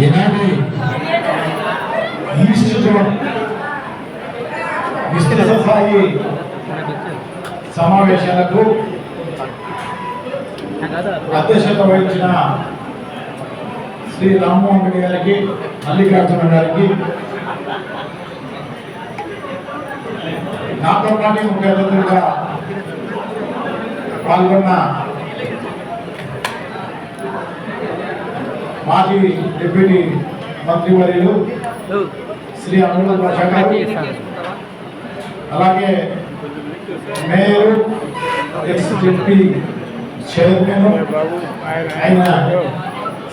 ఈనాటి ఇన్స్టిట్యూట్ విస్తృత స్థాయి సమావేశాలకు అధ్యక్షత వహించిన శ్రీ రామ్మోహన్ రెడ్డి గారికి, మల్లికార్జున గారికి, నాతో పాటు ముఖ్య అతిథులుగా పాల్గొన్న మాజీ డిప్యూటీ మంత్రివర్యులు శ్రీ అమృత భాష గారు, అలాగే మేయర్, ఎక్స్ డిప్యూటీ చైర్మన్ అయిన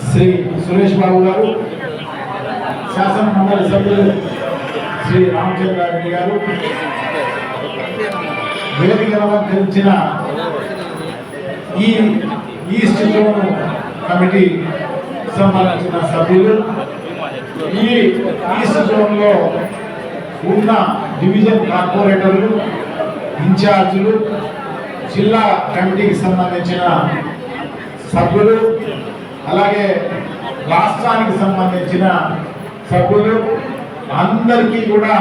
శ్రీ సురేష్ బాబు గారు, శాసన మండలి సభ్యులు శ్రీ రామచంద్రారెడ్డి గారు, వేదికలను తెలిసిన ఈ స్టేషన్ కమిటీ సంబంధించిన సభ్యులు, ఈ స్టేషన్లో ఉన్న డివిజన్ కార్పొరేటర్లు, ఇన్ఛార్జీలు, జిల్లా కమిటీకి సంబంధించిన సభ్యులు, అలాగే రాష్ట్రానికి సంబంధించిన సభ్యులు అందరికీ కూడా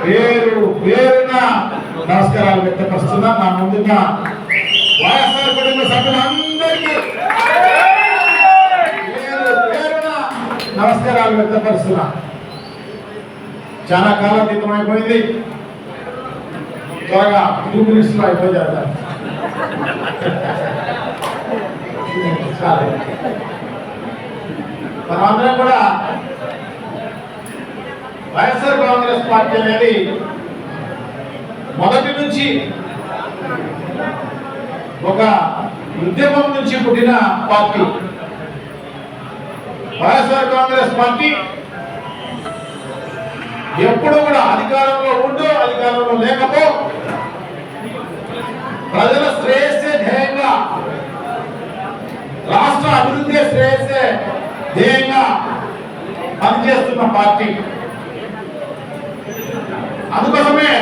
పేరు పేరున నమస్కారాలు వ్యక్తపరుస్తున్నా. నా ముందుగా వైఎస్ఆర్ కుటుంబ సభ్యులందరికీ పేరు పేరున నమస్కారాలు వ్యక్తపరుస్తున్నా. చాలా కాలం క్రితం అయిపోయింది, త్వరగా 2 minutes లో అయిపోయారు. మనమందరం కూడా వైఎస్ఆర్ కాంగ్రెస్ పార్టీ అనేది మొదటి నుంచి ఒక ఉద్యమం నుంచి పుట్టిన పార్టీ. వైఎస్ఆర్ కాంగ్రెస్ పార్టీ ఎప్పుడు కూడా అధికారంలో ఉంటూ అధికారంలో లేకపో ప్రజల శ్రేయస్సే ధ్యేయంగా, రాష్ట్ర అభివృద్ధి శ్రేయస్సే ధ్యేయంగా పనిచేస్తున్న పార్టీ. అందుకోసమే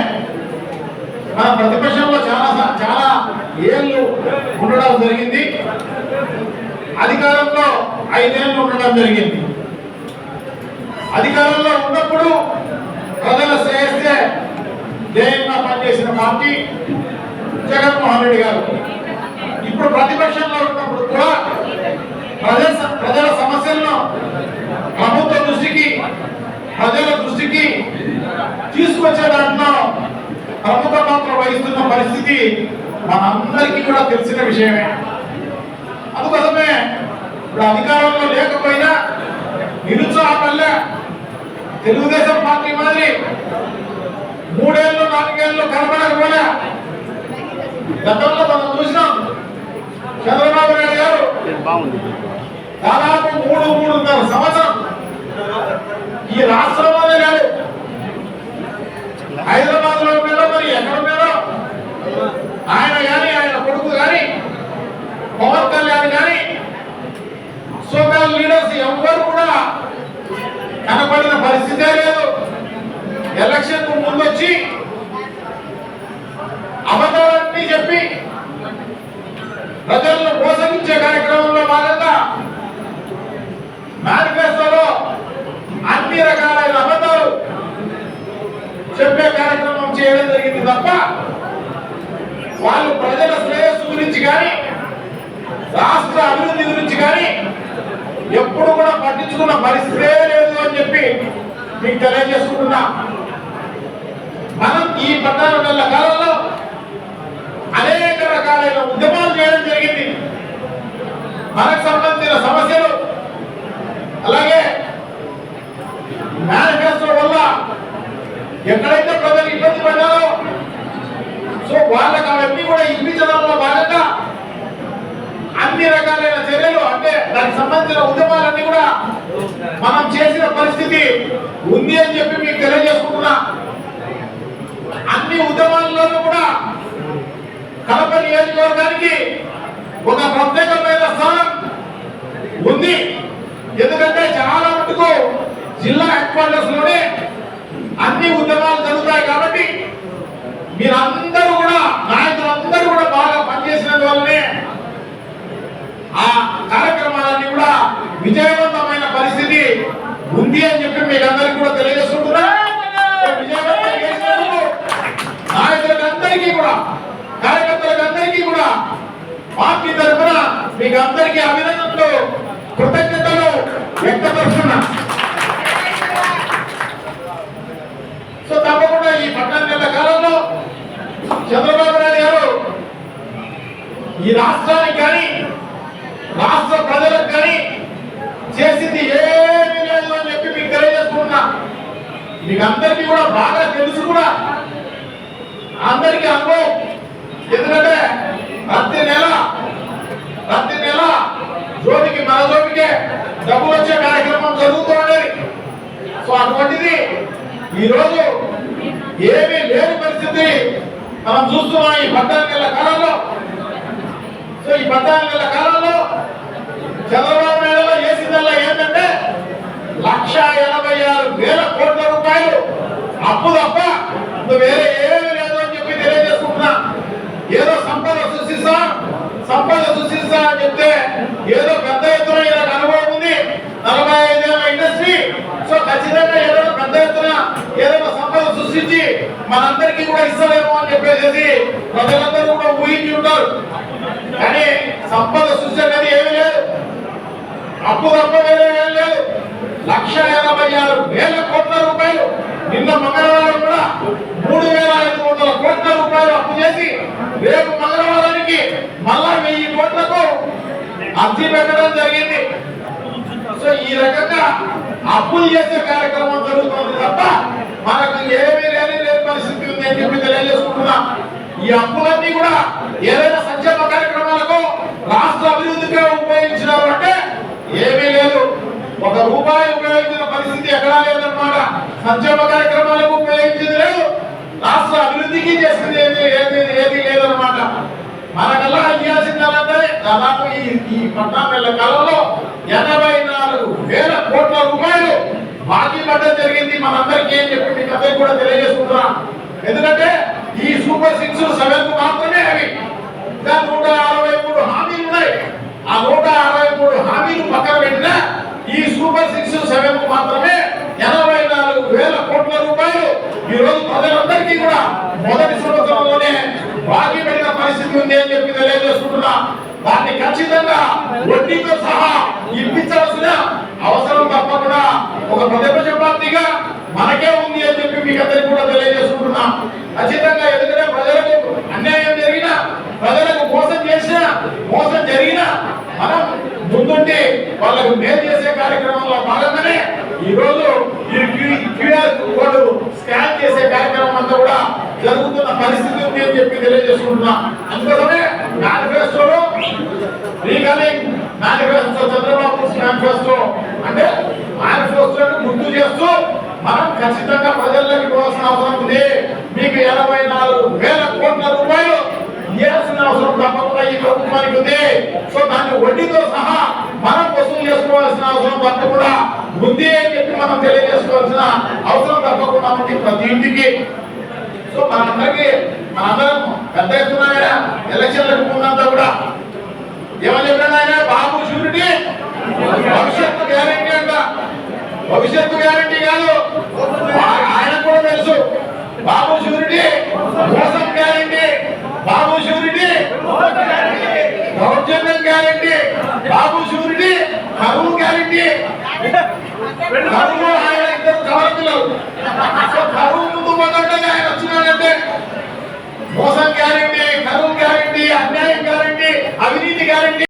మన ప్రతిపక్షంలో చాలా ఏళ్ళు ఉండడం జరిగింది, అధికారంలో 5 ఏళ్ళు ఉండడం జరిగింది. అధికారంలో ఉన్నప్పుడు ప్రజల శ్రేయస్సే ధ్యేయంగా పనిచేసిన పార్టీ జగన్మోహన్ రెడ్డి గారు. ఇప్పుడు ప్రతిపక్షంలో ఉన్నప్పుడు కూడా ప్రజల సమస్యలను ప్రభుత్వ దృష్టికి, ప్రజల దృష్టికి తీసుకొచ్చే దాంట్లో ప్రముఖ పాత్ర వహిస్తున్న పరిస్థితి మనందరికీ కూడా తెలిసిన విషయమే. అందుకోసమే ఇప్పుడు అధికారంలో లేకపోయినా నిరుత్సాహపల్లె తెలుగుదేశం పార్టీ మాదిరి 3 ఏళ్ళు 4 ఏళ్ళు కనబడకపోలే. గతంలో మనం చూసినాం, చంద్రబాబు నాయుడు గారు దాదాపు 3.5 సంవత్సరం ఈ రాష్ట్రంలోనే లేదు, హైదరాబాద్ లో ఉన్నాడో మరి ఎక్కడ ఉన్నాడో ఆయన కానీ, ఆయన కొడుకు కానీ, పవన్ కళ్యాణ్ కానీ, సోకాల్ లీడర్స్ ఎవరు కూడా కనపడిన పరిస్థితే లేదు. ఎలక్షన్ కు ముందు వచ్చి అబద్ధాలన్నీ చెప్పి ప్రజలను మోసగించే కార్యక్రమంలో భాగంగా మేనిఫెస్టోలో అన్ని రకాలైన అబద్ధాలు చెప్పే కార్యక్రమం చేయడం జరిగింది తప్ప వాళ్ళు ప్రజల శ్రేయస్సు గురించి కానీ, రాష్ట్ర అభివృద్ధి గురించి కానీ ఎప్పుడు కూడా పట్టించుకున్న పరిస్థితే లేదు అని చెప్పి మీకు తెలియజేసుకుంటున్నా. మనం ఈ 14 నెలల కాలంలో అనేక రకాలైన ఉద్యమాలు చేయడం జరిగింది. మనకు సంబంధించిన సమస్యలు, అలాగే మేనిఫెస్టో వల్ల ఎక్కడైతే ప్రజలు ఇబ్బంది పడ్డారో వాళ్ళకి అవన్నీ కూడా ఇప్పించడంలో భాగంగా అన్ని రకాలైన చర్యలు, అంటే దానికి సంబంధించిన ఉద్యమాలన్నీ కూడా మనం చేసిన పరిస్థితి ఉంది అని చెప్పి మీకు తెలియజేసుకుంటున్నా. అన్ని ఉద్యమాల్లోనూ కూడా కడప నియోజకవర్గానికి ఒక ప్రత్యేకమైన స్థానం ఉంది. ఎందుకంటే చాలా మటుకు జిల్లా హెడ్ క్వార్టర్స్ లోనే అన్ని ఉద్యమాలు జరుగుతాయి కాబట్టి మీరందరూ కూడా, నాయకులందరూ కూడా బాగా పనిచేసినందువల్లనే ఆ కార్యక్రమాలన్నీ కూడా విజయవంతమైన పరిస్థితి రాష్ట్రానికి కానీ రాష్ట్ర ప్రజలకు కానీ చేసింది ఏమీ లేదు అని చెప్పి మీకు తెలియజేస్తున్నా. మీకు అందరికీ కూడా బాగా తెలుసు కూడా, అందరికీ అనుభవం. ఎందుకంటే ప్రతి నెల జోబికి మన జోబికే డబ్బులు వచ్చే కార్యక్రమం జరుగుతూ ఉండేది. సో అటువంటిది ఈరోజు ఏమీ లేని పరిస్థితి మనం చూస్తున్నాం ఈ 14 నెలల కాలంలో. సో ఈ 14 నెలల కాలంలో చంద్రబాబు నాయుడులో చేసిందల్లా ఏంటంటే 1,86,000 కోట్ల రూపాయలు అప్పు తప్ప వేరే ఏమీ లేదు అని చెప్పి తెలియజేసుకుంటున్నా. ఏదో సంపద సృష్టిస్తా అని చెప్తే ఏదో పెద్ద ఎత్తున ఈయనకు అనుభవం ఉంది, 45 ఏళ్ల ఇండస్ట్రీ. సో ఖచ్చితంగా ఏదో పెద్ద ఎత్తున ఏదైనా సంపద సృష్టించి మనందరికీ కూడా ఇస్తలేమో అని చెప్పేసి ప్రజలందరూ కూడా ఊహించి ఉంటారు. కానీ సంపద సృష్టి అనేది ఏమీ లేదు, అప్పు తప్ప వేరే ఏం లేదు. 1,86,000 కోట్ల రూపాయలు. నిన్న మంగళవారం కూడా 3,500 కోట్ల రూపాయలు అప్పు చేసి రేపు మంగళవారానికి మళ్ళా 1,000 కోట్లకు అర్జీ పెట్టడం జరిగింది. సో ఈ రకంగా అప్పులు చేసే కార్యక్రమం జరుగుతుంది తప్ప మనకు ఏమీ లేని పరిస్థితి ఉంది అని చెప్పి తెలియజేసుకుంటున్నాం. ఈ అప్పులన్నీ కూడా ఏదైనా సంక్షేమ కార్యక్రమాలకు రాష్ట్ర అభివృద్ధిగా ఉపయోగించినారు అంటే ఏమీ లేదు. 1 రూపాయి ఉపయోగించిన పరిస్థితి ఎక్కడా లేదన్నమాట. సంక్షేమ కార్యక్రమాలకు ఉపయోగించింది లేదు, రాష్ట్ర అభివృద్ధికి చేసింది ఏది లేదన్నమాట. మనకల్లా ఇవ్వాల్సిందంటే దాదాపు ఈ 14 నెలల కాలంలో 84,000 కోట్ల రూపాయలు బాకీ పడ్డం జరిగింది. మనందరికీ ఏం చెప్పి మీకు అందరికీ కూడా తెలియజేసుకుంటున్నాం. ఎందుకంటే ఈ సూపర్ 6, 7 మాత్రమే అవి 163 హామీలు ఉన్నాయి. ఆ 163 హామీలు పక్కన పెట్టినా ఈ సూపర్ 6, 7 మాత్రమే 84,000 కోట్ల రూపాయలు ఈ రోజు ప్రజలందరికీ కూడా మొదటి సంవత్సరంలోనే బాకీ పడిన పరిస్థితి ఉంది అని చెప్పి తెలియజేసుకుంటున్నా. దాన్ని ఖచ్చితంగా వడ్డీతో సహా ఇప్పించాల్సిన అవసరం తప్పకుండా ఒక ప్రతిపక్ష పార్టీగా మనకే ఉంది అని చెప్పి మీకు అందరికీ కూడా తెలియజేసుకుంటున్నా. ఖచ్చితంగా ఎందుకంటే ప్రజలకు అన్యాయం జరిగినా, ప్రజలకు మోసం జరిగినా మనం ముందుండి వాళ్ళకు మేలు చేసే కార్యక్రమంలో భాగంగానే ఈ రోజు ఈ క్యూఆర్ కోడ్ స్కాన్ చేసే కార్యక్రమం అంతా కూడా జరుగుతున్న పరిస్థితి ఉంది అని చెప్పి తెలియజేసుకుంటున్నా. అందుకోసమే మేనిఫెస్టోలో మేనిఫెస్టో చంద్రబాబు మేనిఫెస్టో అంటే మేనిఫెస్టోను గుర్తు చేస్తూ మనం ఖచ్చితంగా ప్రజల్లోకి పోవాల్సిన అవసరం ఉంది. మీకు 84,000 కోట్ల రూపాయలు ఇవ్వాల్సిన అవసరం తప్పకుండా ఈ ప్రభుత్వానికి ఉంది. సో దాన్ని వడ్డీతో సహా మనం వసూలు చేసుకోవాల్సిన అవసరం తప్పకుండా ఉంది అని చెప్పి మనం తెలియజేసుకోవాల్సిన అవసరం తప్పకుండా ఉంది ప్రతి ఇంటికి. సో మనందరం పెద్ద ఎత్తున ఎలక్షన్లకు ముందంతా కూడా ఏమని చెప్పాడు ఆయన, బాబు షూరిటీ భవిష్యత్తు గ్యారంటీ అంట. భవిష్యత్తు గ్యారంటీ కాదు, ఆయన కూడా తెలుసు. బాబు షూరిటీ మోసం గ్యారంటీ, బాబు షూరిటీ దౌర్జన్యం గ్యారంటీ, బాబు షూరిటీ కరువు గ్యారంటీ. కరువు ఆయన 2 కవర్ పిల్లలు. కరువు